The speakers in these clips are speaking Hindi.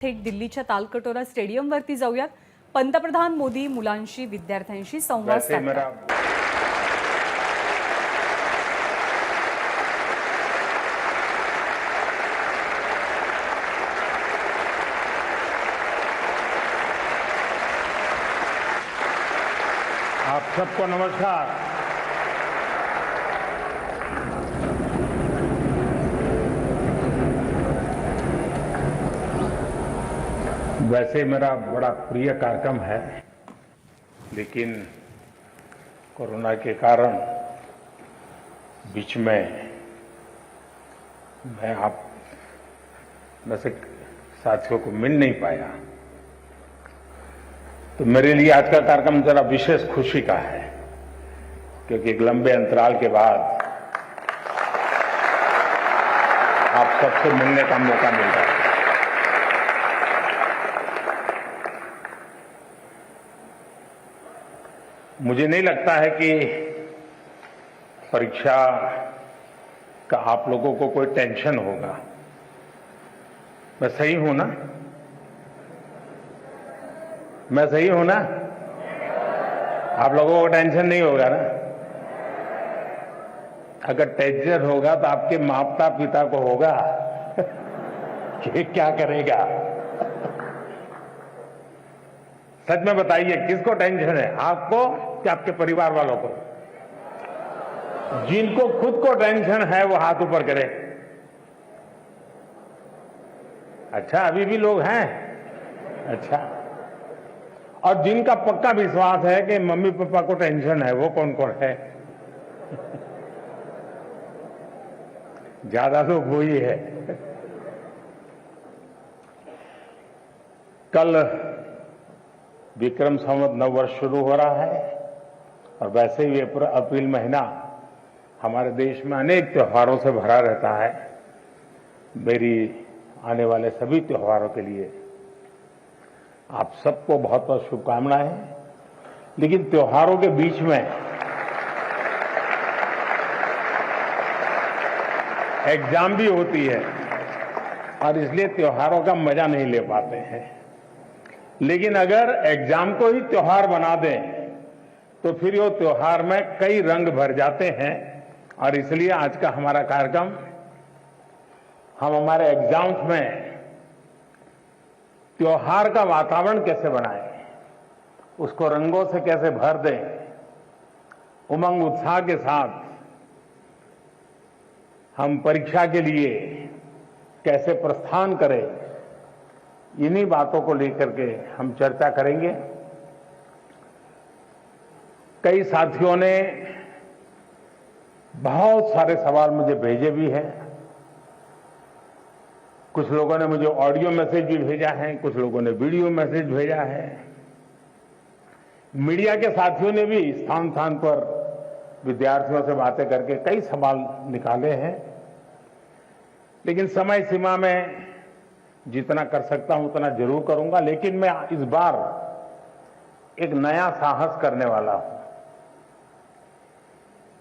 थेट दिल्लीच्या तालकटोरा स्टेडियमवरती जाऊयात. पंतप्रधान मोदी मुलांशी विद्यार्थ्यांशी संवाद साधतात. आप सबको नमस्कार. वैसे मेरा बड़ा प्रिय कार्यक्रम है, लेकिन कोरोना के कारण बीच में मैं आप में से साथियों को मिल नहीं पाया, तो मेरे लिए आज का कार्यक्रम जरा विशेष खुशी का है, क्योंकि एक लंबे अंतराल के बाद आप सबसे मिलने का मौका मिल रहा है. मुझे नहीं लगता है कि परीक्षा का आप लोगों को कोई टेंशन होगा. मैं सही हूं ना? मैं सही हूं ना? आप लोगों को टेंशन नहीं होगा ना? अगर टेंशन होगा तो आपके माता पिता को होगा कि क्या करेगा. सच में बताइए, किसको टेंशन है, आपको कि आपके परिवार वालों को? जिनको खुद को टेंशन है वो हाथ ऊपर करे. अच्छा, अभी भी लोग हैं. अच्छा, और जिनका पक्का विश्वास है कि मम्मी पापा को टेंशन है, वो कौन कौन है? ज्यादा लोग वही है. कल विक्रम संवत नव वर्ष शुरू हो रहा है, और वैसे ही अप्रैल महीना हमारे देश में अनेक त्योहारों से भरा रहता है. मेरी आने वाले सभी त्योहारों के लिए आप सबको बहुत बहुत शुभकामनाएं. लेकिन त्योहारों के बीच में एग्जाम भी होती है, और इसलिए त्योहारों का मजा नहीं ले पाते हैं. लेकिन अगर एग्जाम को ही त्योहार बना दें तो फिर वो त्योहार में कई रंग भर जाते हैं. और इसलिए आज का हमारा कार्यक्रम, हम हमारे एग्जाम्स में त्योहार का वातावरण कैसे बनाएं, उसको रंगों से कैसे भर दें, उमंग उत्साह के साथ हम परीक्षा के लिए कैसे प्रस्थान करें, इन्हीं बातों को लेकर के हम चर्चा करेंगे. कई साथियों ने बहुत सारे सवाल मुझे भेजे भी हैं. कुछ लोगों ने मुझे ऑडियो मैसेज भी भेजा है, कुछ लोगों ने वीडियो मैसेज भेजा है. मीडिया के साथियों ने भी स्थान स्थान पर विद्यार्थियों से बातें करके कई सवाल निकाले हैं. लेकिन समय सीमा में जितना कर सकता हूं उतना जरूर करूंगा. लेकिन मैं इस बार एक नया साहस करने वाला हूं.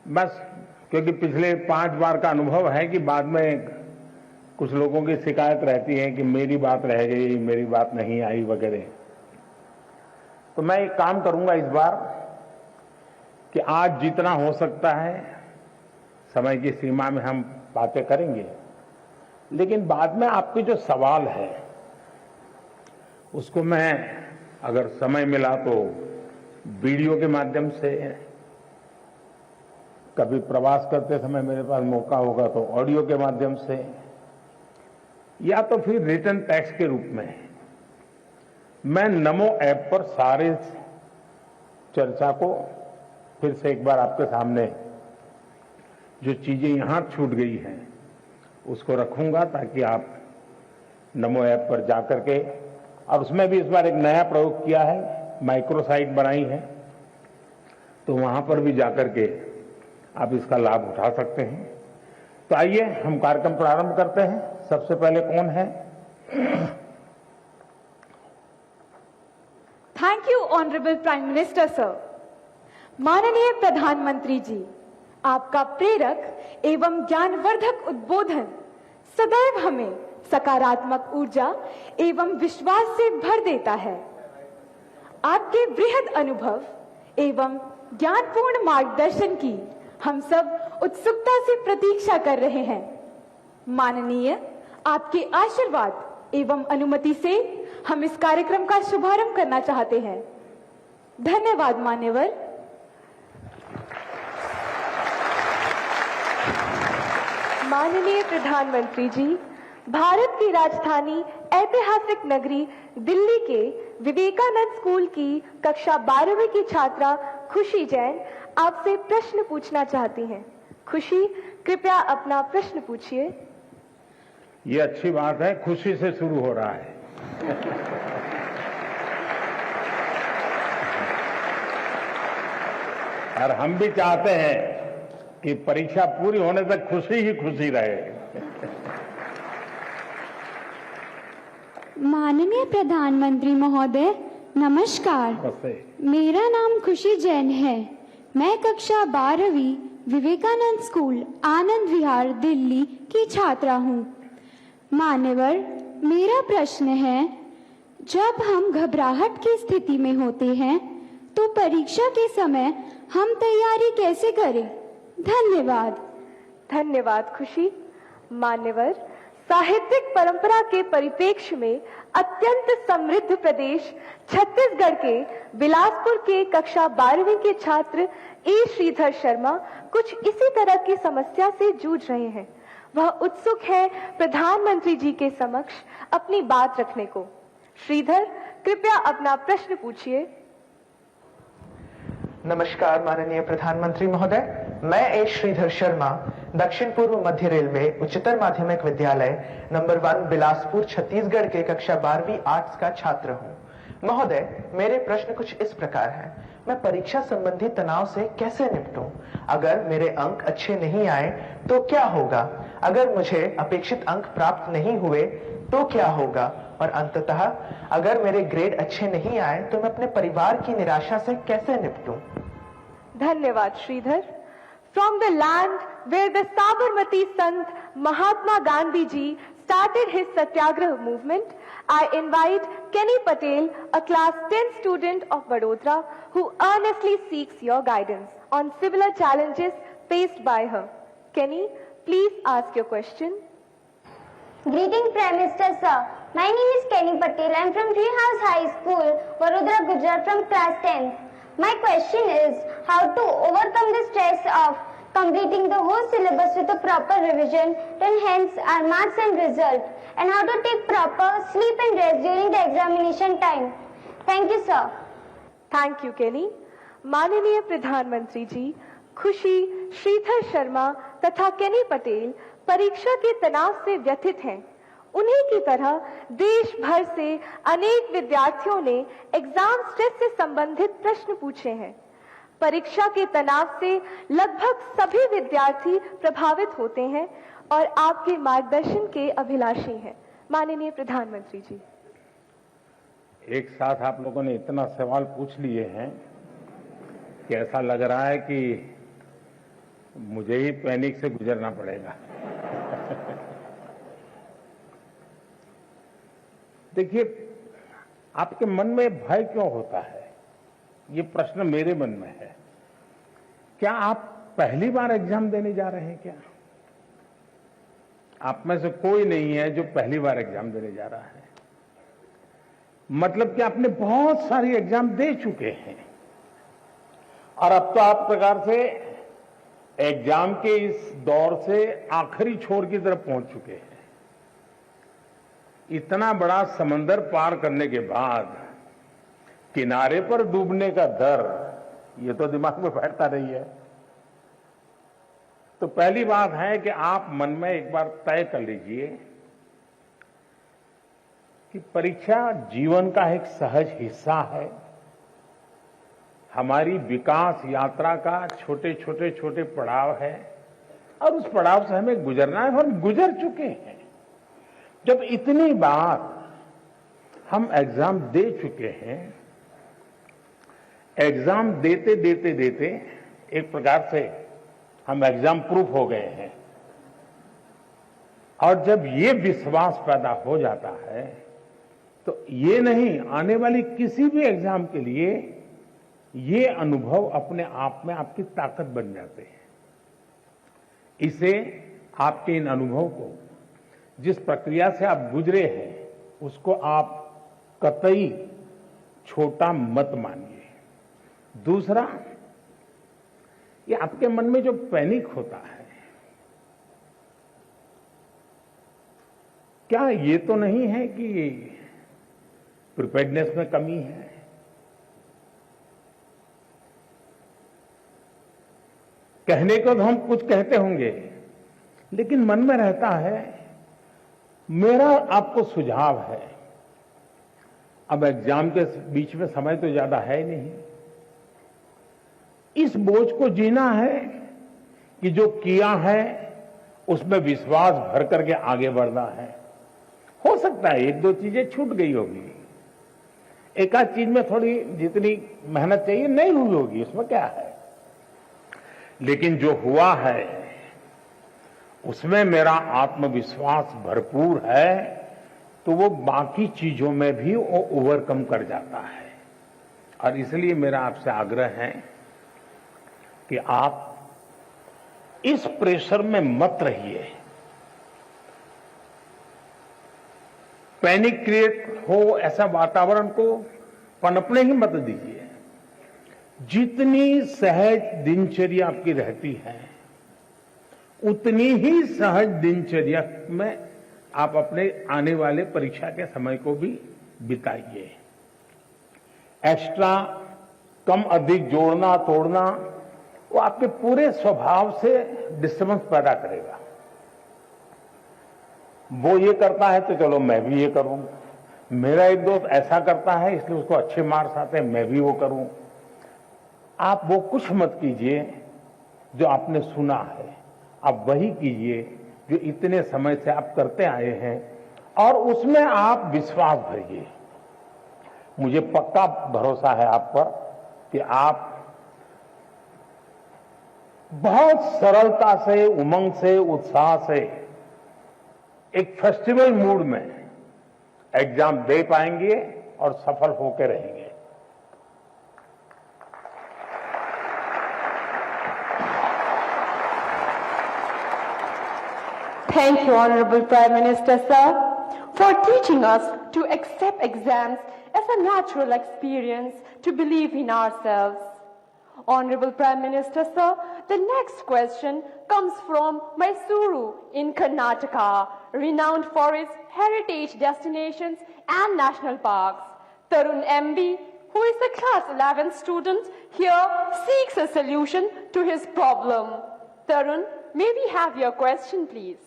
बस क्योंकि पिछले 5 बार का अनुभव है कि बाद में कुछ लोगों की शिकायत रहती है कि मेरी बात रह गई, मेरी बात नहीं आई वगैरह. तो मैं एक काम करूंगा इस बार कि आज जितना हो सकता है समय की सीमा में हम बातें करेंगे. लेकिन बाद में आपके जो सवाल है उसको मैं, अगर समय मिला तो वीडियो के माध्यम से, कभी प्रवास करते समय मेरे पास मौका होगा तो ऑडियो के माध्यम से, या तो फिर रिटन टेक्स्ट के रूप में मैं नमो ऐप पर सारे चर्चा को फिर से एक बार आपके सामने, जो चीजें यहां छूट गई हैं उसको रखूंगा, ताकि आप नमो ऐप पर जाकर के, और उसमें भी इस बार एक नया प्रयोग किया है, माइक्रो साइट बनाई है, तो वहां पर भी जाकर के आप इसका लाभ उठा सकते हैं. तो आइए हम कार्यक्रम प्रारंभ करते हैं. सबसे पहले कौन है? Thank you honourable prime minister sir. माननीय प्रधानमंत्री जी, आपका प्रेरक एवं ज्ञानवर्धक उद्बोधन सदैव हमें सकारात्मक ऊर्जा एवं विश्वास से भर देता है। आपके बृहद अनुभव एवं ज्ञानपूर्ण मार्गदर्शन की हम सब उत्सुकता से प्रतीक्षा कर रहे हैं। माननीय, आपके आशीर्वाद एवं अनुमति से हम इस कार्यक्रम का शुभारंभ करना चाहते हैं। धन्यवाद मान्यवर। माननीय प्रधानमंत्री जी, भारत की राजधानी ऐतिहासिक नगरी दिल्ली के विवेकानंद स्कूल की कक्षा 12वीं की छात्रा खुशी जैन आपसे प्रश्न पूछना चाहती हैं। खुशी, कृपया अपना प्रश्न पूछिए। ये अच्छी बात है, खुशी से शुरू हो रहा है। और हम भी चाहते हैं कि परीक्षा पूरी होने तक खुशी ही खुशी रहे। माननीय प्रधानमंत्री महोदय, नमस्कार। नमस्ते। मेरा नाम खुशी जैन है। मैं कक्षा 12वीं विवेकानंद स्कूल आनंद विहार दिल्ली की छात्रा हूँ। मान्यवर, मेरा प्रश्न है, जब हम घबराहट की स्थिति में होते हैं तो परीक्षा के समय हम तैयारी कैसे करें? धन्यवाद। धन्यवाद खुशी। मान्यवर, साहित्यिक परंपरा के परिप्रेक्ष्य में अत्यंत समृद्ध प्रदेश छत्तीसगढ़ के बिलासपुर के कक्षा 12वीं के छात्र ए श्रीधर शर्मा कुछ इसी तरह की समस्या से जूझ रहे हैं। वह उत्सुक है प्रधानमंत्री जी के समक्ष अपनी बात रखने को। श्रीधर, कृपया अपना प्रश्न पूछिए। नमस्कार माननीय प्रधानमंत्री महोदय, मैं ए श्रीधर शर्मा दक्षिण पूर्व मध्य रेलवे उच्चतर माध्यमिक विद्यालय नंबर 1 बिलासपुर छत्तीसगढ़ के कक्षा 12वीं आर्ट्स का छात्र हूँ। महोदय, मेरे प्रश्न कुछ इस प्रकार हैं। मैं परीक्षा संबंधी तनाव से कैसे निपटूं? अगर मेरे अंक अच्छे नहीं आए तो क्या होगा? अगर मुझे अपेक्षित अंक प्राप्त नहीं हुए तो क्या होगा? और अंततः अगर मेरे ग्रेड अच्छे नहीं आए तो मैं अपने परिवार की निराशा से कैसे निपटूं? धन्यवाद Shridhar. From the land where the Sabarmati Sant Mahatma Gandhi ji started his Satyagraha movement, I invite Kenny Patel, a class 10 student of Vadodara, who earnestly seeks your guidance on similar challenges faced by her. Kenny, please ask your question. Greeting Prime Minister sir. My name is Kenny Patel. I am from Treehouse High School, Vadodara, Gujarat from class 10th. My question is how to overcome the stress of completing the whole syllabus with a proper revision to enhance our marks and result, and how to take proper sleep and rest during the examination time. Thank you sir. Thank you Kenny. माननीय प्रधानमंत्री जी, खुशी, श्रीधर शर्मा तथा केनी पटेल परीक्षा के तनाव से व्यथित हैं। उन्हीं की तरह देश भर से अनेक विद्यार्थियों ने एग्जाम स्ट्रेस से संबंधित प्रश्न पूछे हैं। परीक्षा के तनाव से लगभग सभी विद्यार्थी प्रभावित होते हैं और आपके मार्गदर्शन के अभिलाषी हैं। माननीय प्रधानमंत्री जी, एक साथ आप लोगों ने इतना सवाल पूछ लिए हैं कि ऐसा लग रहा है कि मुझे ही पैनिक से गुजरना पड़ेगा। देखिए, आपके मन में भय क्यों होता है, ये प्रश्न मेरे मन में है। क्या आप पहली बार एग्जाम देने जा रहे हैं? क्या आप में से कोई नहीं है जो पहली बार एग्जाम देने जा रहा है? मतलब कि आपने बहुत सारी एग्जाम दे चुके हैं और अब तो आप प्रकार से एग्जाम के इस दौर से आखिरी छोर की तरफ पहुंच चुके हैं। इतना बड़ा समंदर पार करने के बाद किनारे पर डूबने का डर, ये तो दिमाग में बैठता नहीं है। तो पहली बात है कि आप मन में एक बार तय कर लीजिए कि परीक्षा जीवन का एक सहज हिस्सा है। हमारी विकास यात्रा का छोटे छोटे पड़ाव है और उस पड़ाव से हमें गुजरना है। हम गुजर चुके हैं। जब इतनी बार हम एग्जाम दे चुके हैं, एग्जाम देते एक प्रकार से हम एग्जाम प्रूफ हो गए हैं। और जब ये विश्वास पैदा हो जाता है तो ये नहीं, आने वाली किसी भी एग्जाम के लिए ये अनुभव अपने आप में आपकी ताकत बन जाते हैं। इसे, आपके इन अनुभव को, जिस प्रक्रिया से आप गुजरे हैं, उसको आप कतई छोटा मत मानिए। दूसरा, ये आपके मन में जो पैनिक होता है, क्या ये तो नहीं है कि प्रिपेयर्डनेस में कमी है? कहने को तो हम कुछ कहते होंगे, लेकिन मन में रहता है। मेरा आपको सुझाव है, अब एग्जाम के बीच में समय तो ज्यादा है नहीं, इस बोझ को जीना है कि जो किया है उसमें विश्वास भर करके आगे बढ़ना है। हो सकता है एक दो चीजें छूट गई होगी, एक आध चीज में थोड़ी जितनी मेहनत चाहिए नहीं हुई होगी, उसमें क्या है, लेकिन जो हुआ है उसमें मेरा आत्मविश्वास भरपूर है, तो वो बाकी चीजों में भी वो ओवरकम कर जाता है। और इसलिए मेरा आपसे आग्रह है कि आप इस प्रेशर में मत रहिए, पैनिक क्रिएट हो ऐसा वातावरण को पनपने ही मत दीजिए। जितनी सहज दिनचर्या आपकी रहती है, उतनी ही सहज दिनचर्या में आप अपने आने वाले परीक्षा के समय को भी बिताइए। एक्स्ट्रा, कम अधिक, जोड़ना तोड़ना, वो आपके पूरे स्वभाव से डिस्टर्बेंस पैदा करेगा। वो ये करता है तो चलो मैं भी ये करूं, मेरा एक दोस्त ऐसा करता है इसलिए उसको अच्छे मार्क्स आते हैं, मैं भी वो करूं। आप वो कुछ मत कीजिए जो आपने सुना है, आप वही कीजिए जो इतने समय से आप करते आए हैं, और उसमें आप विश्वास भरिए। मुझे पक्का भरोसा है आप पर कि आप बहुत सरलता से, उमंग से, उत्साह से, एक फेस्टिवल मूड में एग्जाम दे पाएंगे और सफल होकर रहेंगे। Thank you, Honorable Prime Minister, sir, for teaching us to accept exams as a natural experience, to believe in ourselves. Honorable Prime Minister, sir, the next question comes from Mysuru in Karnataka, renowned for its heritage destinations and national parks. Tarun MB, who is a class 11 student here, seeks a solution to his problem. Tarun, may we have your question, please?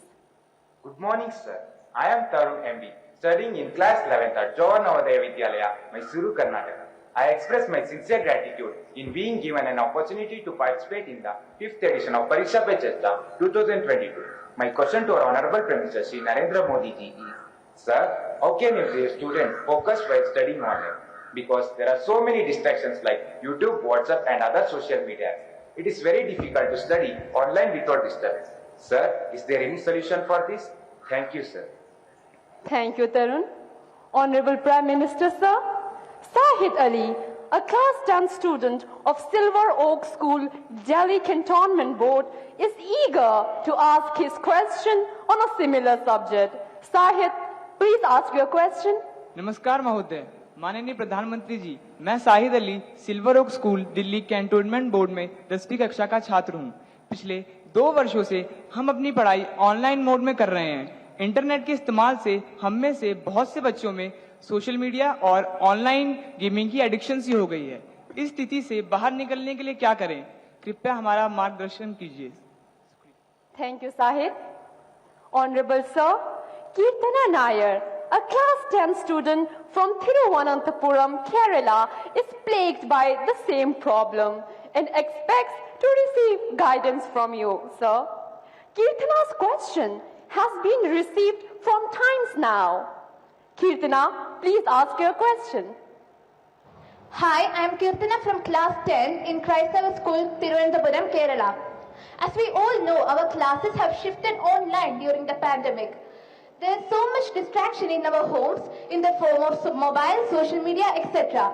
Good morning, sir. I am Tarun MB, studying in class 11th at Jawahar Navodaya Vidyalaya, Mysuru, Karnataka. I express my sincere gratitude in being given an opportunity to participate in the 5th edition of Pariksha Pe Charcha 2022. My question to our Honorable Prime Minister Shri Narendra Modi ji is, sir, how can you be a student focused while studying online? Because there are so many distractions like YouTube, WhatsApp and other social media. It is very difficult to study online without disturbance. Sir, is there any solution for this? Thank you, sir. Thank you, Tarun. Honorable Prime Minister, sir, Sahid Ali, a class 10 student of Silver Oak School, Delhi Cantonment Board, is eager to ask his question on a similar subject. Sahid, please ask your question. नमस्कार महोदय, माननीय प्रधानमंत्री जी, मैं Sahid Ali silver oak school Delhi cantonment board में 10वीं कक्षा का छात्र हूँ। पिछले 2 वर्षों से हम अपनी पढ़ाई ऑनलाइन मोड में कर रहे हैं। इंटरनेट के इस्तेमाल से हम में से बहुत से बच्चों में सोशल मीडिया और ऑनलाइन गेमिंग की एडिक्शन सी हो गई है। इस स्थिति से बाहर निकलने के लिए क्या करें? कृपया हमारा मार्गदर्शन कीजिए। Thank you, Sahid. Honorable Sir, Kirtana Nair, a class 10 student from Thiruvananthapuram, Kerala, is plagued by the same problem and expects to receive guidance from you, sir. Kirtana's question has been received from times now. Kirtana, please ask your question. Hi, I am Kirtana from class 10 in Christ School, Thiruvananthapuram, Kerala. As we all know, our classes have shifted online during the pandemic. There's so much distraction in our homes in the form of mobile, social media, etc.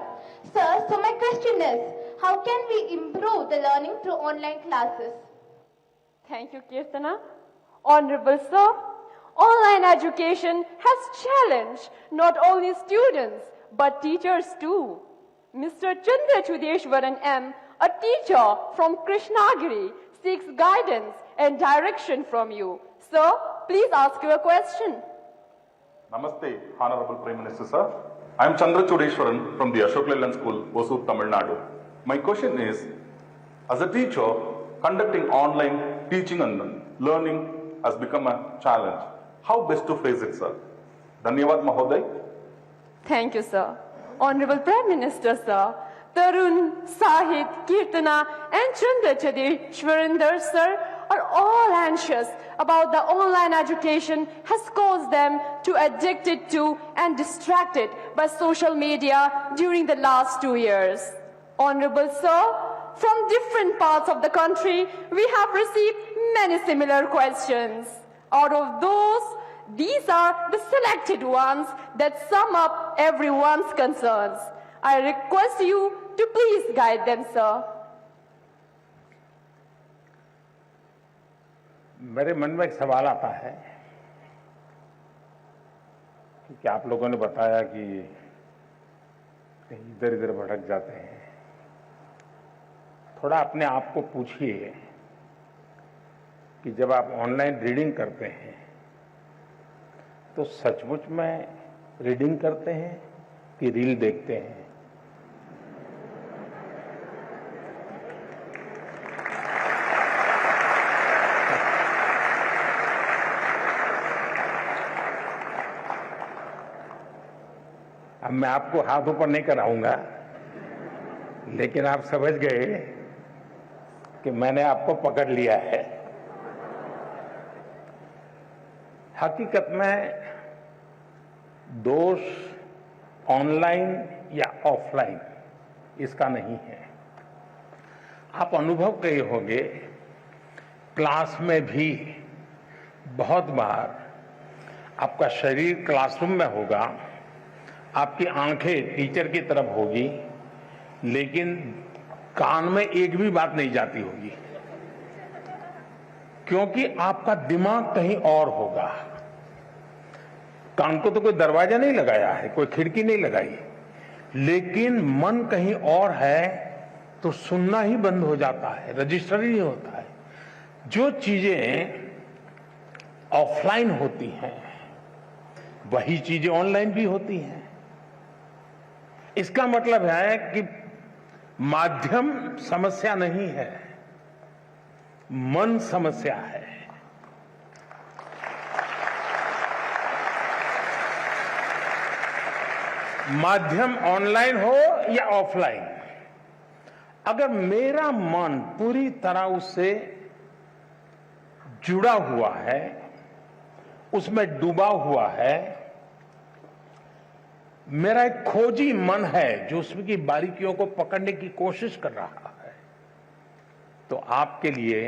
Sir, so my question is, how can we improve the learning through online classes? Thank you, Kirtana. Honorable Sir, online education has challenged not only students but teachers too. Mr. Chandra Chudeshwaran M., a teacher from Krishnagiri, seeks guidance and direction from you. Sir, please ask your question. Namaste, Honorable Prime Minister, sir. I am Chandra Chudeshwaran from the Ashok Leyland School, Hosur, Tamil Nadu. My question is, as a teacher, conducting online teaching and learning has become a challenge. How best to face it, sir? Dhanyavad, Mahoday. Thank you, sir. Honorable Prime Minister, sir, Tarun, Sahit, Kirtana and Chandra Chudeshwarinder, sir, are all anxious about the online education has caused them to addicted to and distracted by social media during the last 2 years. Honorable sir, from different parts of the country, we have received many similar questions. Out of those, these are the selected ones that sum up everyone's concerns. I request you to please guide them, sir. मेरे मन में एक सवाल आता है कि आप लोगों ने बताया कि कहीं इधर इधर भटक जाते हैं। थोड़ा अपने आप को पूछिए कि जब आप ऑनलाइन रीडिंग करते हैं तो सचमुच में रीडिंग करते हैं कि रील देखते हैं? अब मैं आपको हाथ ऊपर नहीं कराऊंगा, लेकिन आप समझ गए कि मैंने आपको पकड़ लिया है। हकीकत में दोष ऑनलाइन या ऑफलाइन इसका नहीं है। आप अनुभव किए होंगे, क्लास में भी बहुत बार आपका शरीर क्लासरूम में होगा, आपकी आंखें टीचर की तरफ होगी, लेकिन कान में एक भी बात नहीं जाती होगी, क्योंकि आपका दिमाग कहीं और होगा। कान को तो कोई दरवाजा नहीं लगाया है, कोई खिड़की नहीं लगाई, लेकिन मन कहीं और है तो सुनना ही बंद हो जाता है, रजिस्टर ही नहीं होता है। जो चीजें ऑफलाइन होती हैं वही चीजें ऑनलाइन भी होती हैं। इसका मतलब है कि माध्यम समस्या नहीं है, मन समस्या है। माध्यम ऑनलाइन हो या ऑफलाइन, अगर मेरा मन पूरी तरह उससे जुड़ा हुआ है, उसमें डूबा हुआ है, मेरा एक खोजी मन है जो उसमें की बारीकियों को पकड़ने की कोशिश कर रहा है, तो आपके लिए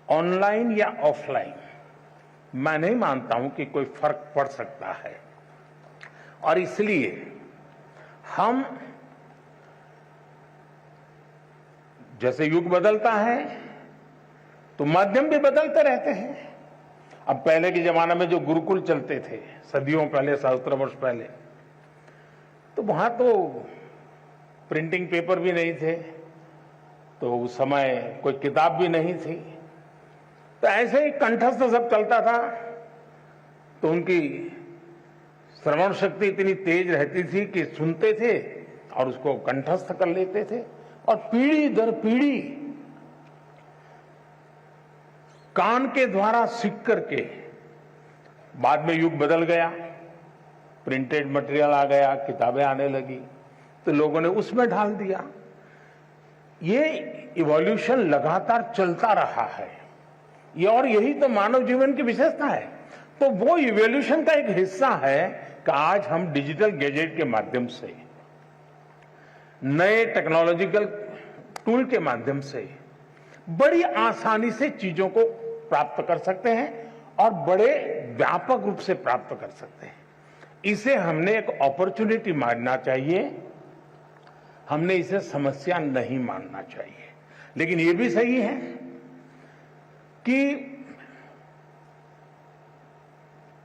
ऑनलाइन या ऑफलाइन मैं नहीं मानता हूं कि कोई फर्क पड़ सकता है। और इसलिए हम, जैसे युग बदलता है तो माध्यम भी बदलते रहते हैं। अब पहले के जमाने में जो गुरुकुल चलते थे, सदियों पहले, सहस्त्र वर्ष पहले, तो वहां तो प्रिंटिंग पेपर भी नहीं थे, तो उस समय कोई किताब भी नहीं थी, तो ऐसे ही कंठस्थ सब चलता था। तो उनकी श्रवण शक्ति इतनी तेज रहती थी कि सुनते थे और उसको कंठस्थ कर लेते थे, और पीढ़ी दर पीढ़ी कान के द्वारा सीख करके, बाद में युग बदल गया, प्रिंटेड मटेरियल आ गया, किताबें आने लगी, तो लोगों ने उसमें ढाल दिया। ये इवोल्यूशन लगातार चलता रहा है, ये, और यही तो मानव जीवन की विशेषता है। तो वो इवोल्यूशन का एक हिस्सा है कि आज हम डिजिटल गैजेट के माध्यम से, नए टेक्नोलॉजिकल टूल के माध्यम से बड़ी आसानी से चीजों को प्राप्त कर सकते हैं और बड़े व्यापक रूप से प्राप्त कर सकते हैं। इसे हमने एक अपॉर्चुनिटी मानना चाहिए, हमने इसे समस्या नहीं मानना चाहिए। लेकिन ये भी सही है कि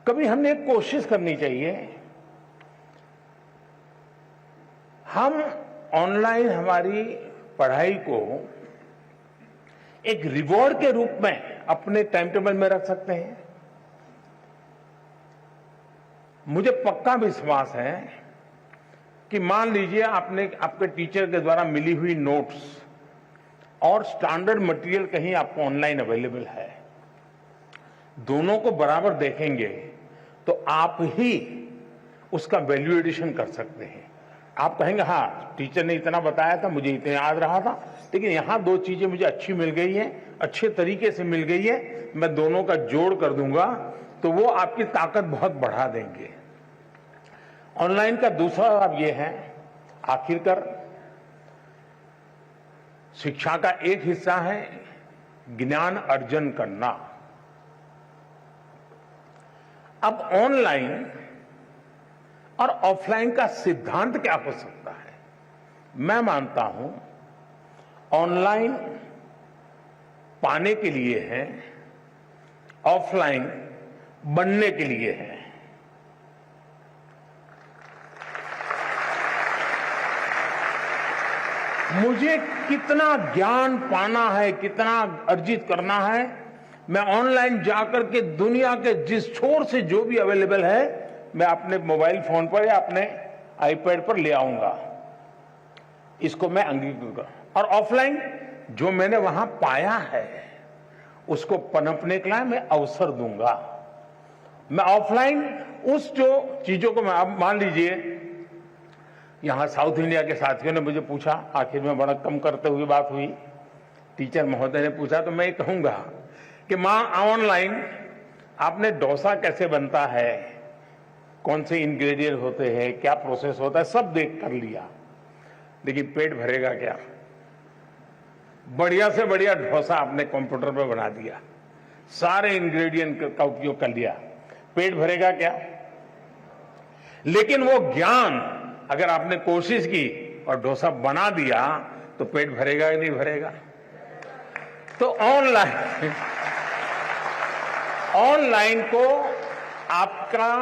कभी हमने एक कोशिश करनी चाहिए, हम ऑनलाइन हमारी पढ़ाई को एक रिवॉर्ड के रूप में अपने टाइम टेबल में रख सकते हैं। मुझे पक्का विश्वास है कि मान लीजिए आपने आपके टीचर के द्वारा मिली हुई नोट्स और स्टैंडर्ड मटेरियल कहीं आपको ऑनलाइन अवेलेबल है, दोनों को बराबर देखेंगे तो आप ही उसका वैल्यू एडिशन कर सकते हैं। आप कहेंगे हाँ टीचर ने इतना बताया था, मुझे इतना याद रहा था, लेकिन यहां दो चीजें मुझे अच्छी मिल गई है, अच्छे तरीके से मिल गई है, मैं दोनों का जोड़ कर दूंगा, तो वो आपकी ताकत बहुत बढ़ा देंगे। ऑनलाइन का दूसरा लाभ ये है, आखिरकार शिक्षा का एक हिस्सा है ज्ञान अर्जन करना। अब ऑनलाइन और ऑफलाइन का सिद्धांत क्या हो सकता है? मैं मानता हूं ऑनलाइन पाने के लिए है, ऑफलाइन बनने के लिए है। मुझे कितना ज्ञान पाना है, कितना अर्जित करना है, मैं ऑनलाइन जाकर के दुनिया के जिस छोर से जो भी अवेलेबल है मैं अपने मोबाइल फोन पर या अपने आईपैड पर ले आऊंगा, इसको मैं अंगीकार। और ऑफलाइन जो मैंने वहां पाया है उसको पनपने के लिए मैं अवसर दूंगा। मैं ऑफलाइन उस जो चीजों को, मैं अब मान लीजिए यहां साउथ इंडिया के साथियों ने मुझे पूछा, आखिर में बड़ा कम करते हुए बात हुई, टीचर महोदय ने पूछा, तो मैं कहूंगा कि मां ऑनलाइन आपने डोसा कैसे बनता है, कौन से इंग्रेडिएंट होते हैं, क्या प्रोसेस होता है, सब देख कर लिया, लेकिन पेट भरेगा क्या? बढ़िया से बढ़िया डोसा आपने कंप्यूटर पर बना दिया, सारे इंग्रेडिएंट का उपयोग कर लिया, पेट भरेगा क्या? लेकिन वो ज्ञान अगर आपने कोशिश की और डोसा बना दिया तो पेट भरेगा या नहीं भरेगा? तो ऑनलाइन को आपका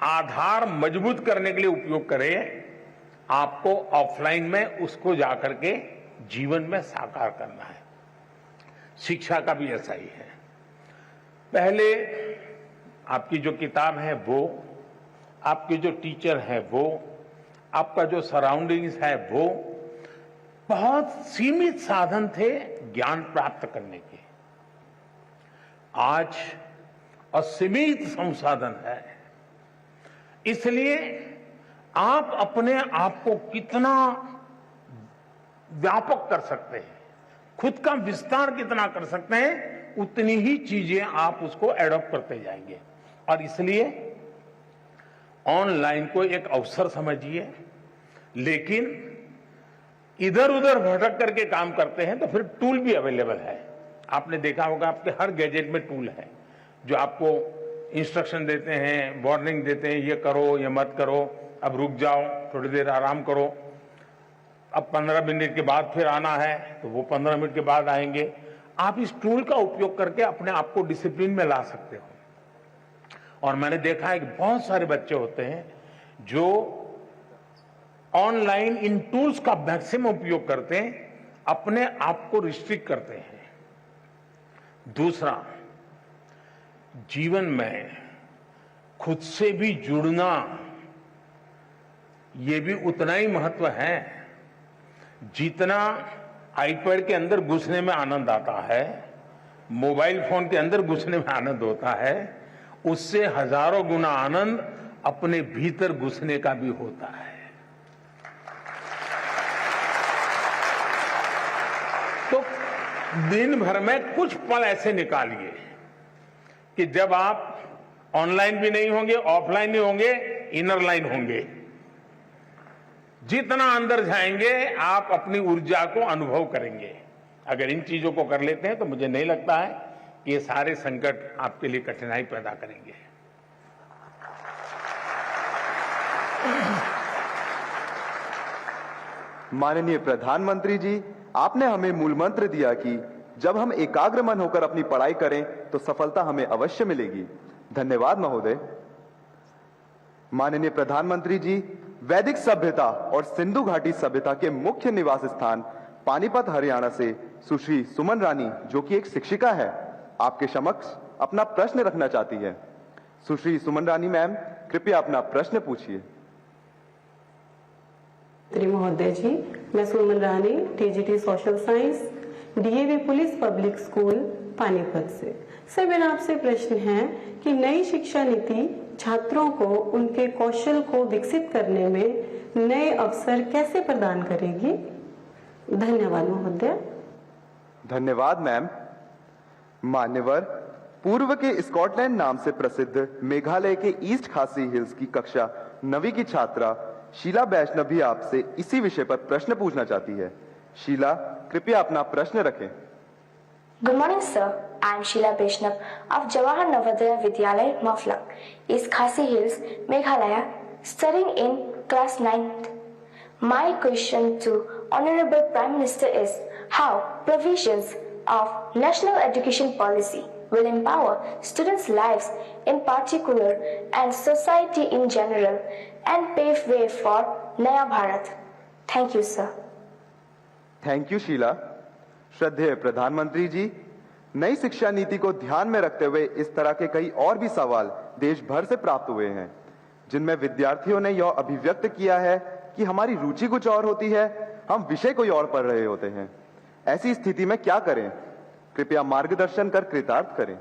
आधार मजबूत करने के लिए उपयोग करें, आपको ऑफलाइन में उसको जाकर के जीवन में साकार करना है। शिक्षा का भी ऐसा ही है। पहले आपकी जो किताब है वो, आपके जो टीचर है वो, आपका जो सराउंडिंग्स है वो, बहुत सीमित साधन थे ज्ञान प्राप्त करने के। आज असीमित संसाधन है, इसलिए आप अपने आप को कितना व्यापक कर सकते हैं, खुद का विस्तार कितना कर सकते हैं, उतनी ही चीजें आप उसको एडॉप्ट करते जाएंगे। और इसलिए ऑनलाइन को एक अवसर समझिए, लेकिन इधर उधर भटक करके काम करते हैं तो फिर टूल भी अवेलेबल है। आपने देखा होगा आपके हर गैजेट में टूल है जो आपको इंस्ट्रक्शन देते हैं, वार्निंग देते हैं, ये करो, ये मत करो, अब रुक जाओ, थोड़ी देर आराम करो, अब 15 मिनट के बाद फिर आना है तो वो 15 मिनट के बाद आएंगे। आप इस टूल का उपयोग करके अपने आप को डिसिप्लिन में ला सकते हो। और मैंने देखा है कि बहुत सारे बच्चे होते हैं जो ऑनलाइन इन टूल्स का मैक्सिमम उपयोग करते हैं, अपने आप को रिस्ट्रिक्ट करते हैं। दूसरा, जीवन में खुद से भी जुड़ना, ये भी उतना ही महत्व है जितना आईपैड के अंदर घुसने में आनंद आता है, मोबाइल फोन के अंदर घुसने में आनंद होता है, उससे हजारों गुना आनंद अपने भीतर घुसने का भी होता है। तो दिन भर में कुछ पल ऐसे निकालिए कि जब आप ऑनलाइन भी नहीं होंगे, ऑफलाइन नहीं होंगे, इनर लाइन होंगे। जितना अंदर जाएंगे आप अपनी ऊर्जा को अनुभव करेंगे। अगर इन चीजों को कर लेते हैं तो मुझे नहीं लगता है ये सारे संकट आपके लिए कठिनाई पैदा करेंगे। माननीय प्रधानमंत्री जी, आपने हमें मूल मंत्र दिया कि जब हम एकाग्र मन होकर अपनी पढ़ाई करें तो सफलता हमें अवश्य मिलेगी। धन्यवाद महोदय। माननीय प्रधानमंत्री जी, वैदिक सभ्यता और सिंधु घाटी सभ्यता के मुख्य निवास स्थान पानीपत हरियाणा से सुश्री सुमन रानी, जो कि एक शिक्षिका है, आपके समक्ष अपना प्रश्न रखना चाहती है। सुश्री सुमन रानी मैम, कृपया अपना प्रश्न पूछिए। महोदय जी, मैं Suman Rani, TGT social science, DAV police public school Panipat से। सर, मेरा आपसे प्रश्न है कि नई शिक्षा नीति छात्रों को उनके कौशल को विकसित करने में नए अवसर कैसे प्रदान करेगी? धन्यवाद महोदय। धन्यवाद मैम। मान्यवर, पूर्व के स्कॉटलैंड नाम से प्रसिद्ध मेघालय के ईस्ट खासी हिल्स की कक्षा 9वीं की छात्रा शीला वैष्णव भी आपसे इसी विषय पर प्रश्न पूछना चाहती है। शीला, कृपया अपना प्रश्न रखें। Good morning, sir. I am Sheila Vaishnav of Jawahar Navodaya Vidyalaya, Maflak, East Khasi Hills, Meghalaya, studying in class 9th. My question to Honorable Prime Minister is how provisions of National Education Policy will empower students' lives in particular and society in general and pave way for Naya Bharat. Thank you, sir. Thank you Sheela. श्रद्धेय प्रधानमंत्री जी, नई शिक्षा नीति को ध्यान में रखते हुए इस तरह के कई और भी सवाल देश भर से प्राप्त हुए हैं, जिनमें विद्यार्थियों ने यह अभिव्यक्त किया है कि हमारी रुचि कुछ और होती है, हम विषय कोई और पढ़ रहे होते हैं। ऐसी स्थिति में क्या करें? कृपया मार्गदर्शन कर कृतार्थ करें।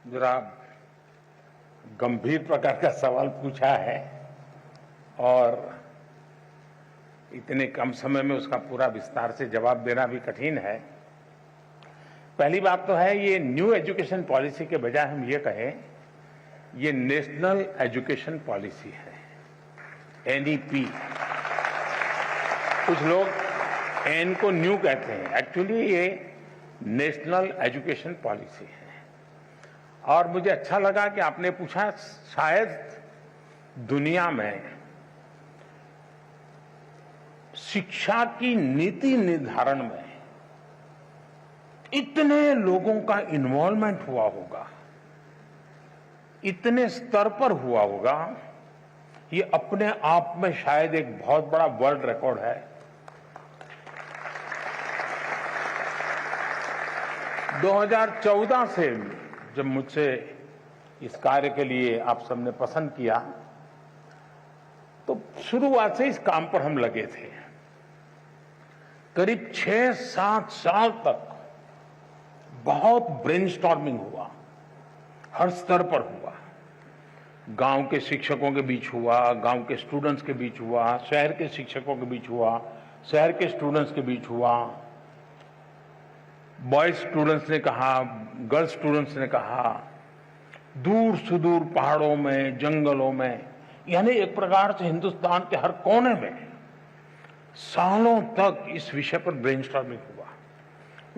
जरा गंभीर प्रकार का सवाल पूछा है और इतने कम समय में उसका पूरा विस्तार से जवाब देना भी कठिन है। पहली बात तो है, ये न्यू एजुकेशन पॉलिसी के बजाय हम ये कहें ये नेशनल एजुकेशन पॉलिसी है, एनईपी। कुछ लोग एन को न्यू कहते हैं, एक्चुअली ये नेशनल एजुकेशन पॉलिसी है। और मुझे अच्छा लगा कि आपने पूछा, शायद दुनिया में शिक्षा की नीति निर्धारण में इतने लोगों का इन्वॉल्वमेंट हुआ होगा, इतने स्तर पर हुआ होगा, ये अपने आप में शायद एक बहुत बड़ा वर्ल्ड रिकॉर्ड है। 2014 से जब मुझसे इस कार्य के लिए आप सबने पसंद किया, तो शुरुआत से इस काम पर हम लगे थे। करीब 6-7 साल तक बहुत ब्रेनस्टॉर्मिंग हुआ, हर स्तर पर हुआ। गांव के शिक्षकों के बीच हुआ, गांव के स्टूडेंट्स के बीच हुआ, शहर के शिक्षकों के बीच हुआ, शहर के स्टूडेंट्स के बीच हुआ। बॉयज स्टूडेंट्स ने कहा, गर्ल्स स्टूडेंट्स ने कहा, दूर सुदूर पहाड़ों में, जंगलों में, यानी एक प्रकार से हिंदुस्तान के हर कोने में सालों तक इस विषय पर ब्रेनस्टॉर्मिंग हुआ।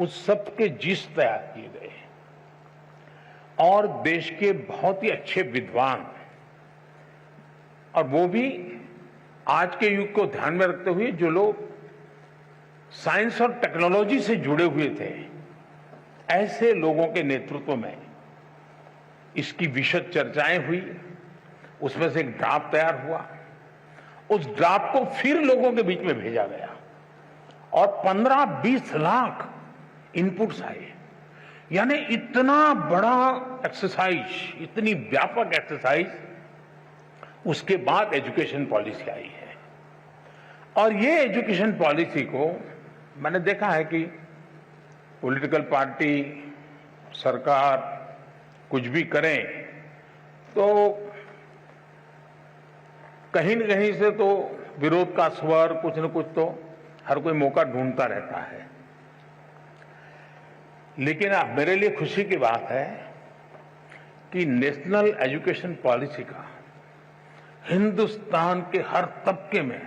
उस सब के जिस तैयार किए गए और देश के बहुत ही अच्छे विद्वान, और वो भी आज के युग को ध्यान में रखते हुए जो लोग साइंस और टेक्नोलॉजी से जुड़े हुए थे, ऐसे लोगों के नेतृत्व में इसकी विशद चर्चाएं हुई। उसमें से एक ड्राफ्ट तैयार हुआ। उस ड्राफ्ट को फिर लोगों के बीच में भेजा गया और 15-20 लाख इनपुट्स आए। यानी इतना बड़ा एक्सरसाइज, इतनी व्यापक एक्सरसाइज, उसके बाद एजुकेशन पॉलिसी आई है। और ये एजुकेशन पॉलिसी को मैंने देखा है कि पॉलिटिकल पार्टी, सरकार कुछ भी करें तो कहीं न कहीं से तो विरोध का स्वर, कुछ न कुछ तो हर कोई मौका ढूंढता रहता है। लेकिन अब मेरे लिए खुशी की बात है कि नेशनल एजुकेशन पॉलिसी का हिंदुस्तान के हर तबके में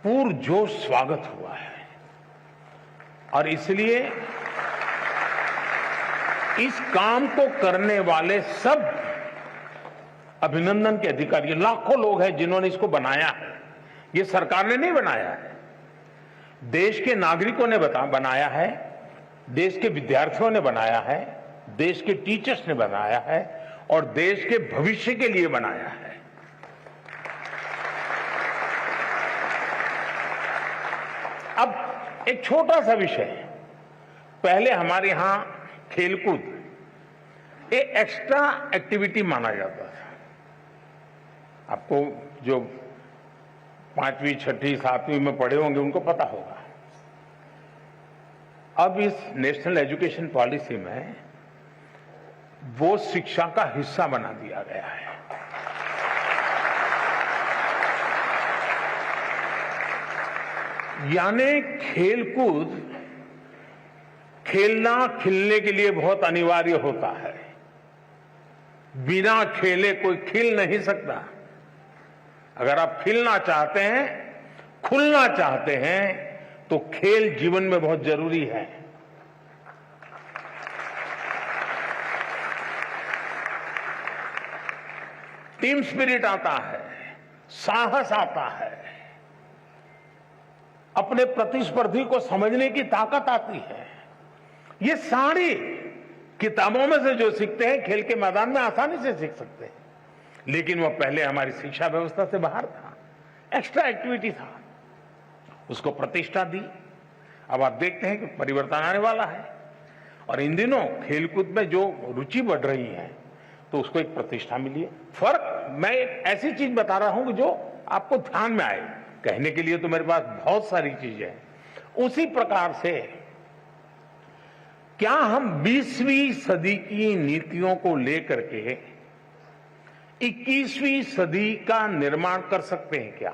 पुरजोश स्वागत हुआ है। और इसलिए इस काम को करने वाले सब अभिनंदन के अधिकारी, लाखों लोग हैं जिन्होंने इसको बनाया है। ये सरकार ने नहीं बनाया है, देश के नागरिकों ने बनाया है, देश के विद्यार्थियों ने बनाया है, देश के टीचर्स ने बनाया है और देश के भविष्य के लिए बनाया है। अब एक छोटा सा विषय, पहले हमारे यहां खेलकूद एक एक्स्ट्रा एक्टिविटी माना जाता था। आपको जो 5वीं, 6ठी, 7वीं में पढ़े होंगे उनको पता होगा। अब इस नेशनल एजुकेशन पॉलिसी में वो शिक्षा का हिस्सा बना दिया गया है। यानी खेलकूद खेलना खिलने के लिए बहुत अनिवार्य होता है। बिना खेले कोई खिल नहीं सकता। अगर आप खिलना चाहते हैं, खुलना चाहते हैं, तो खेल जीवन में बहुत जरूरी है। टीम स्पिरिट आता है, साहस आता है, अपने प्रतिस्पर्धी को समझने की ताकत आती है। ये सारी किताबों में से जो सीखते हैं, खेल के मैदान में आसानी से सीख सकते हैं। लेकिन वो पहले हमारी शिक्षा व्यवस्था से बाहर था, एक्स्ट्रा एक्टिविटी था, उसको प्रतिष्ठा दी। अब आप देखते हैं कि परिवर्तन आने वाला है और इन दिनों खेलकूद में जो रुचि बढ़ रही है तो उसको एक प्रतिष्ठा मिली है। फर्क, मैं एक ऐसी चीज बता रहा हूं कि जो आपको ध्यान में आए। कहने के लिए तो मेरे पास बहुत सारी चीजें हैं। उसी प्रकार से क्या हम 20वीं सदी की नीतियों को लेकर के 21वीं सदी का निर्माण कर सकते हैं क्या?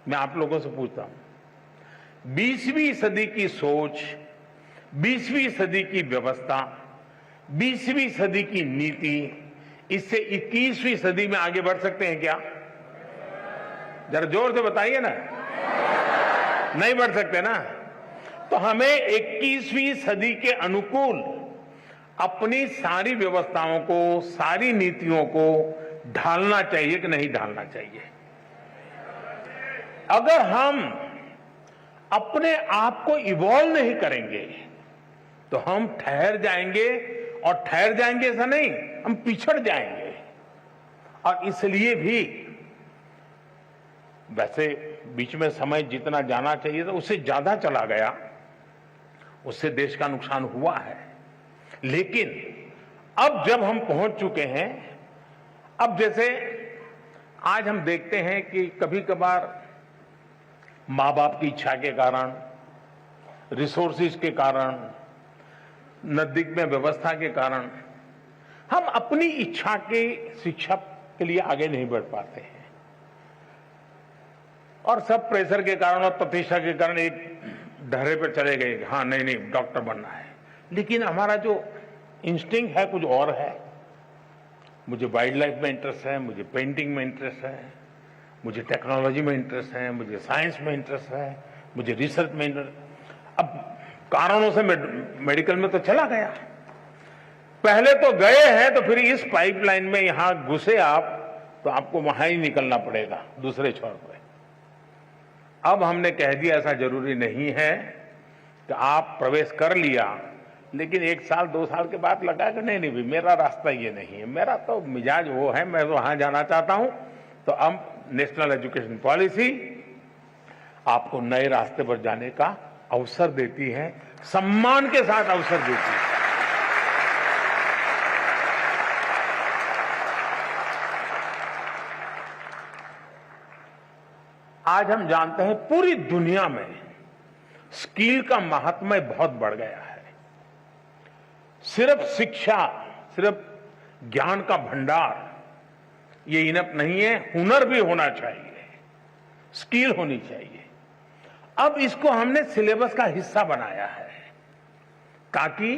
मैं आप लोगों से पूछता हूं। 20वीं सदी की सोच, 20वीं सदी की व्यवस्था, 20वीं सदी की नीति, इससे 21वीं सदी में आगे बढ़ सकते हैं क्या? जरा जोर से बताइए ना। नहीं बढ़ सकते ना। तो हमें 21वीं सदी के अनुकूल अपनी सारी व्यवस्थाओं को, सारी नीतियों को ढालना चाहिए कि नहीं ढालना चाहिए? अगर हम अपने आप को इवॉल्व नहीं करेंगे तो हम ठहर जाएंगे, और ठहर जाएंगे ऐसा नहीं, हम पिछड़ जाएंगे। और इसलिए भी वैसे बीच में समय जितना जाना चाहिए था उससे ज्यादा चला गया, उससे देश का नुकसान हुआ है। लेकिन अब जब हम पहुंच चुके हैं, अब जैसे आज हम देखते हैं कि कभी कभार मां बाप की इच्छा के कारण, रिसोर्सेज के कारण, नजदीक में व्यवस्था के कारण हम अपनी इच्छा के शिक्षा के लिए आगे नहीं बढ़ पाते हैं, और सब प्रेशर के कारण और प्रतिष्ठा के कारण एक ढर्रे पर चले गए, हाँ नहीं नहीं डॉक्टर बनना है। लेकिन हमारा जो इंस्टिंक्ट है कुछ और है। मुझे वाइल्ड लाइफ में इंटरेस्ट है, मुझे पेंटिंग में इंटरेस्ट है, मुझे टेक्नोलॉजी में इंटरेस्ट है, मुझे साइंस में इंटरेस्ट है, मुझे रिसर्च में इंटरेस्ट। अब कारणों से मेडिकल में तो चला गया, पहले तो गए हैं, तो फिर इस पाइपलाइन में यहां घुसे आप तो आपको वहां ही निकलना पड़ेगा दूसरे छोर पर। अब हमने कह दिया ऐसा जरूरी नहीं है कि आप प्रवेश कर लिया लेकिन 1 साल 2 साल के बाद लगा कि नहीं नहीं मेरा रास्ता ये नहीं है, मेरा तो मिजाज वो है, मैं तो वहां जाना चाहता हूं। तो अब नेशनल एजुकेशन पॉलिसी आपको नए रास्ते पर जाने का अवसर देती है, सम्मान के साथ अवसर देती है। आज हम जानते हैं पूरी दुनिया में स्किल का महात्म्य बहुत बढ़ गया है। सिर्फ शिक्षा, सिर्फ ज्ञान का भंडार ये इनफ नहीं है, हुनर भी होना चाहिए, स्किल होनी चाहिए। अब इसको हमने सिलेबस का हिस्सा बनाया है ताकि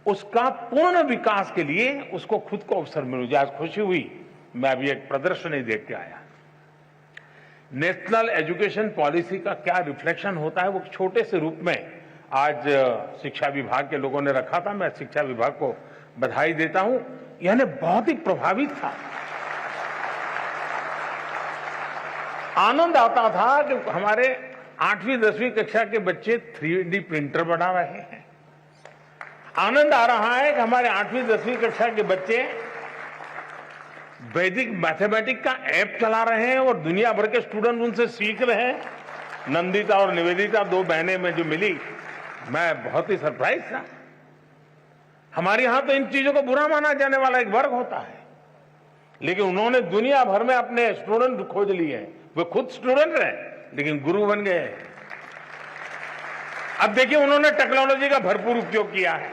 उसका पूर्ण विकास के लिए उसको खुद को अवसर मिल जाए। आज खुशी हुई, मैं अभी एक प्रदर्शनी देख के आया। नेशनल एजुकेशन पॉलिसी का क्या रिफ्लेक्शन होता है वो छोटे से रूप में आज शिक्षा विभाग के लोगों ने रखा था, मैं शिक्षा विभाग को बधाई देता हूं। यानी बहुत ही प्रभावित था, आनंद आता था कि हमारे 8वीं 10वीं कक्षा के बच्चे 3D प्रिंटर बना रहे हैं। आनंद आ रहा है कि हमारे 8वीं 10वीं कक्षा के बच्चे वैदिक मैथमेटिक्स का ऐप चला रहे हैं और दुनिया भर के स्टूडेंट उनसे सीख रहे हैं। नंदिता और निवेदिता 2 बहनें में जो मिली, मैं बहुत ही सरप्राइज था। हमारे यहां तो इन चीजों को बुरा माना जाने वाला एक वर्ग होता है, लेकिन उन्होंने दुनिया भर में अपने स्टूडेंट खोज लिए हैं। वे खुद स्टूडेंट रहे लेकिन गुरु बन गए। अब देखिए, उन्होंने टेक्नोलॉजी का भरपूर उपयोग किया है।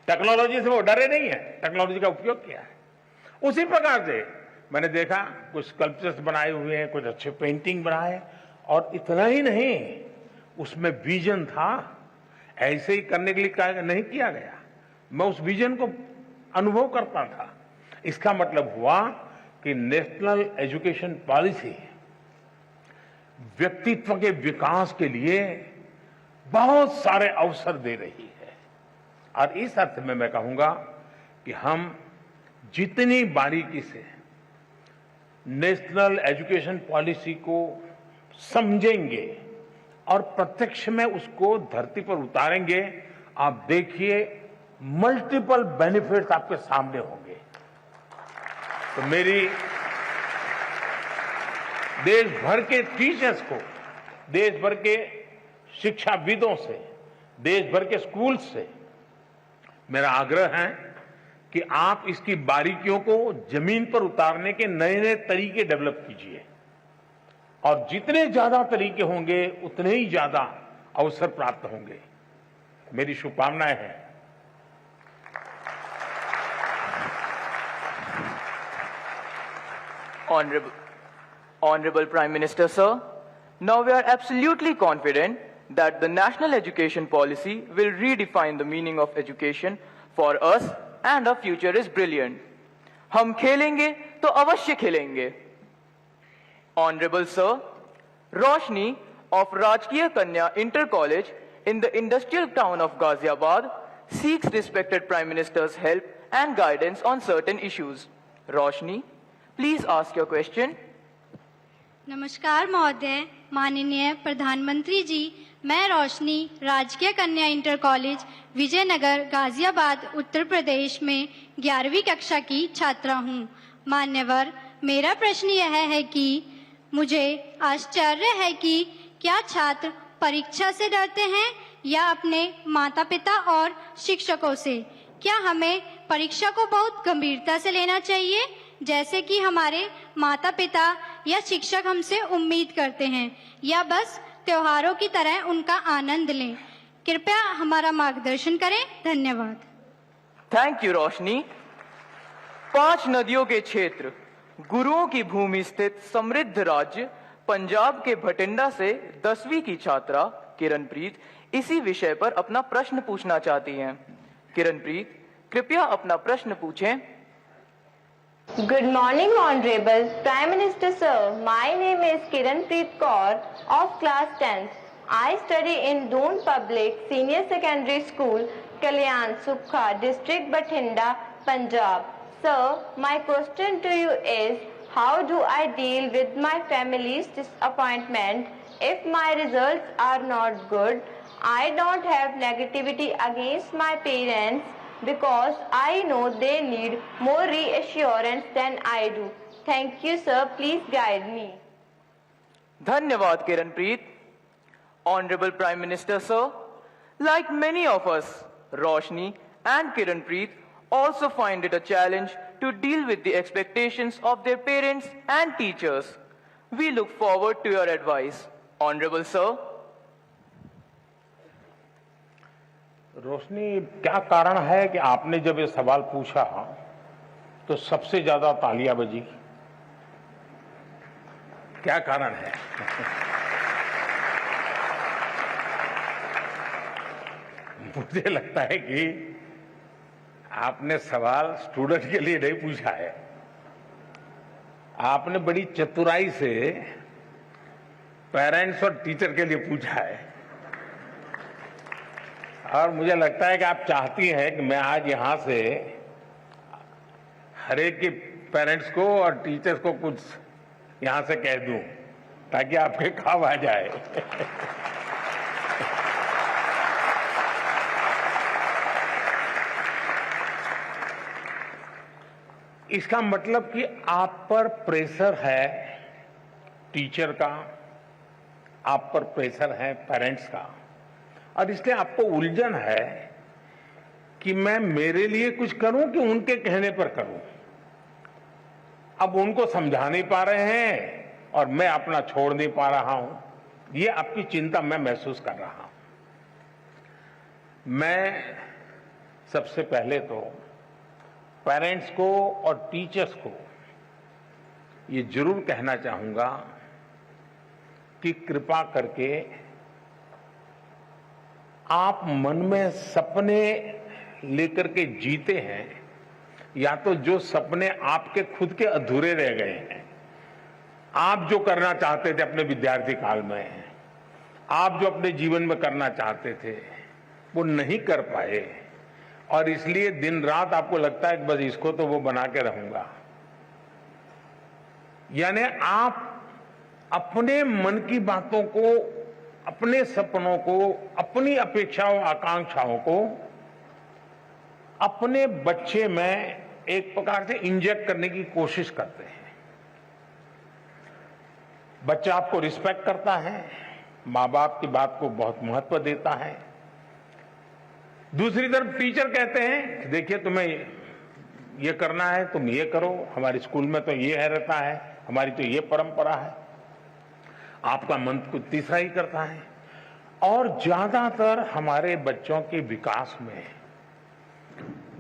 टेक्नोलॉजी से वो डरे नहीं है, टेक्नोलॉजी का उपयोग किया है। उसी प्रकार से मैंने देखा कुछ स्कल्पचर्स बनाए हुए हैं, कुछ अच्छे पेंटिंग बनाए, और इतना ही नहीं, उसमें विजन था। ऐसे ही करने के लिए नहीं किया गया, मैं उस विजन को अनुभव करता था। इसका मतलब हुआ कि नेशनल एजुकेशन पॉलिसी व्यक्तित्व के विकास के लिए बहुत सारे अवसर दे रही है। और इस अर्थ में मैं कहूंगा कि हम जितनी बारीकी से नेशनल एजुकेशन पॉलिसी को समझेंगे और प्रत्यक्ष में उसको धरती पर उतारेंगे, आप देखिए मल्टीपल बेनिफिट्स आपके सामने होंगे। तो मेरी देश भर के टीचर्स को, देश भर के शिक्षाविदों से, देश भर के स्कूल से मेरा आग्रह है कि आप इसकी बारीकियों को जमीन पर उतारने के नए नए तरीके डेवलप कीजिए, और जितने ज्यादा तरीके होंगे उतने ही ज्यादा अवसर प्राप्त होंगे। मेरी शुभकामनाएं हैं। Honorable Prime Minister, sir, now we are absolutely confident that the national education policy will redefine the meaning of education for us and our future is brilliant. हम खेलेंगे तो अवश्य खेलेंगे. Honorable sir, Roshni of Rajkiya Kanya Inter College in the industrial town of Ghaziabad seeks respected Prime Minister's help and guidance on certain issues. Roshni, please ask your question. नमस्कार महोदय, माननीय प्रधानमंत्री जी, मैं रोशनी राजकीय कन्या इंटर कॉलेज विजयनगर गाजियाबाद उत्तर प्रदेश में 11वीं कक्षा की छात्रा हूँ। मान्यवर, मेरा प्रश्न यह है कि मुझे आश्चर्य है कि क्या छात्र परीक्षा से डरते हैं या अपने माता पिता और शिक्षकों से? क्या हमें परीक्षा को बहुत गंभीरता से लेना चाहिए जैसे कि हमारे माता पिता या शिक्षक हमसे उम्मीद करते हैं, या बस त्योहारों की तरह उनका आनंद लें? कृपया हमारा मार्गदर्शन करें। धन्यवाद। थैंक यू रोशनी। 5 नदियों के क्षेत्र, गुरुओं की भूमि स्थित समृद्ध राज्य पंजाब के भटिंडा से 10वीं की छात्रा किरणप्रीत इसी विषय पर अपना प्रश्न पूछना चाहती हैं। किरणप्रीत, कृपया अपना प्रश्न पूछें। Good morning, Honorable Prime Minister Sir. My name is Kiranpreet Kaur of class 10th. I study in Doon Public Senior Secondary School, Kalyan Sukha, District Bathinda, Punjab. Sir, my question to you is, how do I deal with my family's disappointment if my results are not good? I don't have negativity against my parents, because I know they need more reassurance than I do. Thank you, sir. Please guide me. धन्यवाद Kiranpreet. Honorable Prime Minister Sir, like many of us, Roshni and Kiranpreet also find it a challenge to deal with the expectations of their parents and teachers. We look forward to your advice. Honorable Sir. रोशनी, क्या कारण है कि आपने जब ये सवाल पूछा तो सबसे ज्यादा तालियां बजी? क्या कारण है? मुझे लगता है कि आपने सवाल स्टूडेंट के लिए नहीं पूछा है, आपने बड़ी चतुराई से पेरेंट्स और टीचर के लिए पूछा है। और मुझे लगता है कि आप चाहती हैं कि मैं आज यहाँ से हर एक के पेरेंट्स को और टीचर्स को कुछ यहाँ से कह दूं ताकि आपके काम आ जाए। इसका मतलब कि आप पर प्रेशर है टीचर का, आप पर प्रेशर है पेरेंट्स का, और इसलिए आपको उलझन है कि मैं मेरे लिए कुछ करूं कि उनके कहने पर करूं। अब उनको समझा नहीं पा रहे हैं और मैं अपना छोड़ नहीं पा रहा हूं। ये आपकी चिंता मैं महसूस कर रहा हूं। मैं सबसे पहले तो पेरेंट्स को और टीचर्स को ये जरूर कहना चाहूंगा कि कृपा करके आप मन में सपने लेकर के जीते हैं, या तो जो सपने आपके खुद के अधूरे रह गए हैं, आप जो करना चाहते थे अपने विद्यार्थी काल में, आप जो अपने जीवन में करना चाहते थे वो नहीं कर पाए, और इसलिए दिन रात आपको लगता है कि बस इसको तो वो बना के रहूंगा। यानी आप अपने मन की बातों को, अपने सपनों को, अपनी अपेक्षाओं आकांक्षाओं को अपने बच्चे में एक प्रकार से इंजेक्ट करने की कोशिश करते हैं। बच्चा आपको रिस्पेक्ट करता है, माँ बाप की बात को बहुत महत्व देता है। दूसरी तरफ टीचर कहते हैं कि देखिए तुम्हें ये करना है, तुम ये करो, हमारे स्कूल में तो ये है रहता है, हमारी तो ये परंपरा है। आपका मन कुछ तीसरा ही करता है। और ज्यादातर हमारे बच्चों के विकास में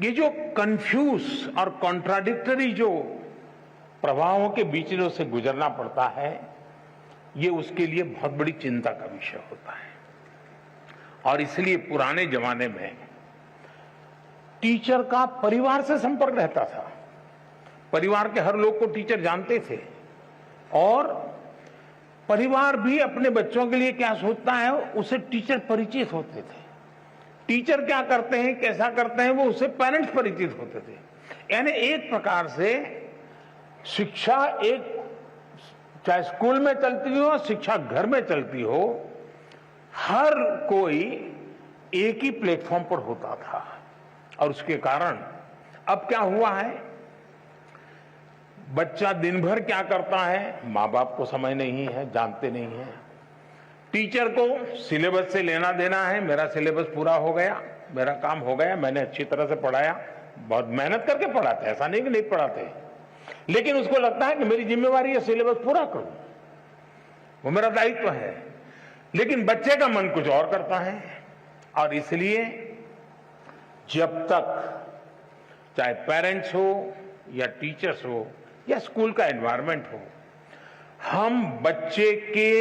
ये जो कंफ्यूज और कॉन्ट्राडिक्टरी जो प्रभावों के बीच में उसे गुजरना पड़ता है, ये उसके लिए बहुत बड़ी चिंता का विषय होता है। और इसलिए पुराने जमाने में टीचर का परिवार से संपर्क रहता था। परिवार के हर लोग को टीचर जानते थे, और परिवार भी अपने बच्चों के लिए क्या सोचता है उसे टीचर परिचित होते थे। टीचर क्या करते हैं, कैसा करते हैं, वो उससे पेरेंट्स परिचित होते थे। यानी एक प्रकार से शिक्षा एक, चाहे स्कूल में चलती हो, शिक्षा घर में चलती हो, हर कोई एक ही प्लेटफॉर्म पर होता था। और उसके कारण अब क्या हुआ है, बच्चा दिन भर क्या करता है माँ बाप को समझ नहीं है, जानते नहीं है। टीचर को सिलेबस से लेना देना है, मेरा सिलेबस पूरा हो गया, मेरा काम हो गया, मैंने अच्छी तरह से पढ़ाया, बहुत मेहनत करके पढ़ाते, ऐसा नहीं कि नहीं पढ़ाते, लेकिन उसको लगता है कि मेरी जिम्मेवारी है सिलेबस पूरा करूं, वो मेरा दायित्व है। लेकिन बच्चे का मन कुछ और करता है। और इसलिए जब तक चाहे पेरेंट्स हो या टीचर्स हो या स्कूल का एनवायरनमेंट हो, हम बच्चे के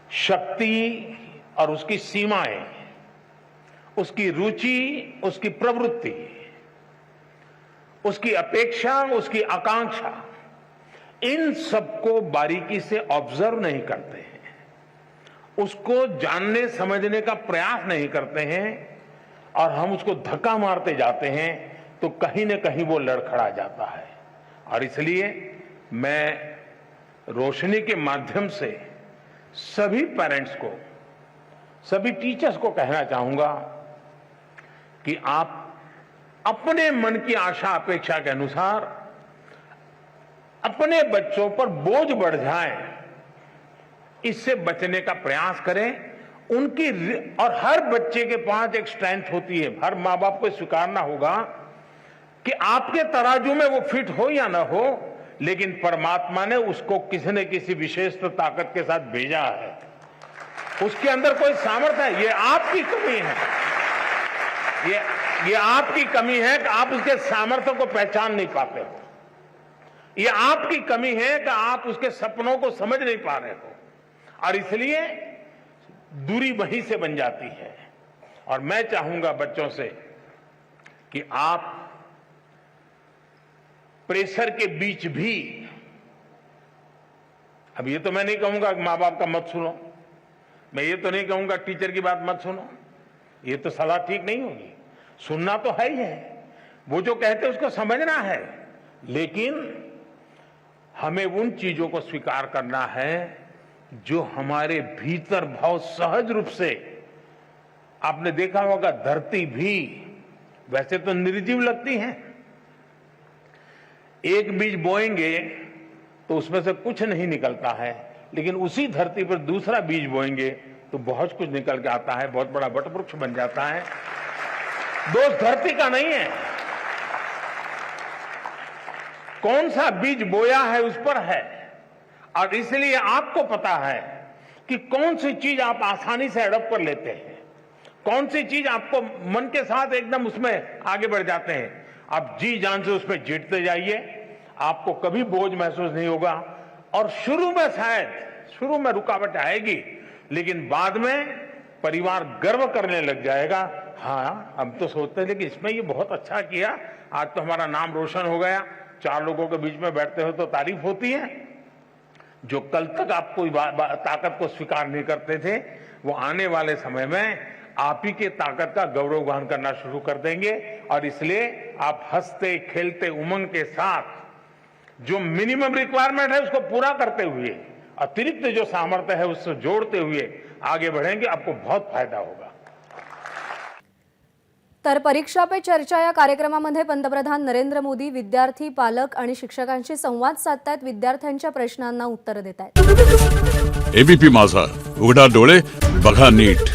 शक्ति और उसकी सीमाएं, उसकी रुचि, उसकी प्रवृत्ति, उसकी अपेक्षा, उसकी आकांक्षा, इन सबको बारीकी से ऑब्जर्व नहीं करते हैं, उसको जानने समझने का प्रयास नहीं करते हैं, और हम उसको धक्का मारते जाते हैं, तो कहीं न कहीं वो लड़खड़ा जाता है। और इसलिए मैं रोशनी के माध्यम से सभी पेरेंट्स को, सभी टीचर्स को कहना चाहूंगा कि आप अपने मन की आशा अपेक्षा के अनुसार अपने बच्चों पर बोझ बढ़ जाए, इससे बचने का प्रयास करें। उनकी, और हर बच्चे के पास एक स्ट्रेंथ होती है, हर माँ बाप को स्वीकारना होगा कि आपके तराजू में वो फिट हो या ना हो, लेकिन परमात्मा ने उसको किसी न किसी विशेष ताकत के साथ भेजा है, उसके अंदर कोई सामर्थ्य है। ये आपकी कमी है, ये आपकी कमी है कि आप उसके सामर्थ्य को पहचान नहीं पाते हो। ये आपकी कमी है कि आप उसके सपनों को समझ नहीं पा रहे हो, और इसलिए दूरी वहीं से बन जाती है। और मैं चाहूंगा बच्चों से कि आप प्रेशर के बीच भी, अब ये तो मैं नहीं कहूंगा कि माँ बाप का मत सुनो, मैं ये तो नहीं कहूंगा टीचर की बात मत सुनो, ये तो सलाह ठीक नहीं होगी। सुनना तो है ही है, वो जो कहते हैं उसको समझना है, लेकिन हमें उन चीजों को स्वीकार करना है जो हमारे भीतर बहुत सहज रूप से। आपने देखा होगा धरती भी वैसे तो निर्जीव लगती है, एक बीज बोएंगे तो उसमें से कुछ नहीं निकलता है, लेकिन उसी धरती पर दूसरा बीज बोएंगे तो बहुत कुछ निकल के आता है, बहुत बड़ा वटवृक्ष बन जाता है। दोष धरती का नहीं है, कौन सा बीज बोया है उस पर है। और इसलिए आपको पता है कि कौन सी चीज आप आसानी से अडॉप्ट कर लेते हैं, कौन सी चीज आपको मन के साथ एकदम उसमें आगे बढ़ जाते हैं। आप जी जान से उसमें जीतते जाइए, आपको कभी बोझ महसूस नहीं होगा। और शुरू में शायद रुकावट आएगी, लेकिन बाद में परिवार गर्व करने लग जाएगा। हाँ, हम तो सोचते थे कि इसमें ये बहुत अच्छा किया, आज तो हमारा नाम रोशन हो गया। 4 लोगों के बीच में बैठते हो तो तारीफ होती है। जो कल तक आप कोई ताकत को स्वीकार नहीं करते थे, वो आने वाले समय में आप ही के ताकत का गौरव गान करना शुरू कर देंगे। और इसलिए आप हंसते खेलते उमंग के साथ जो मिनिमम रिक्वायरमेंट है उसको पूरा करते हुए अतिरिक्त जो सामर्थ्य है उससे जोड़ते हुए आगे बढ़ेंगे, आपको बहुत फायदा होगा। तर परीक्षा पे चर्चा या कार्यक्रमामध्ये पंतप्रधान नरेंद्र मोदी विद्यार्थी, पालक आणि शिक्षकांशी संवाद साधतायत, विद्यार्थ्यांच्या प्रश्नांना उत्तर देत आहेत। एबीपी माझा, उघडा डोळे बघा नीट।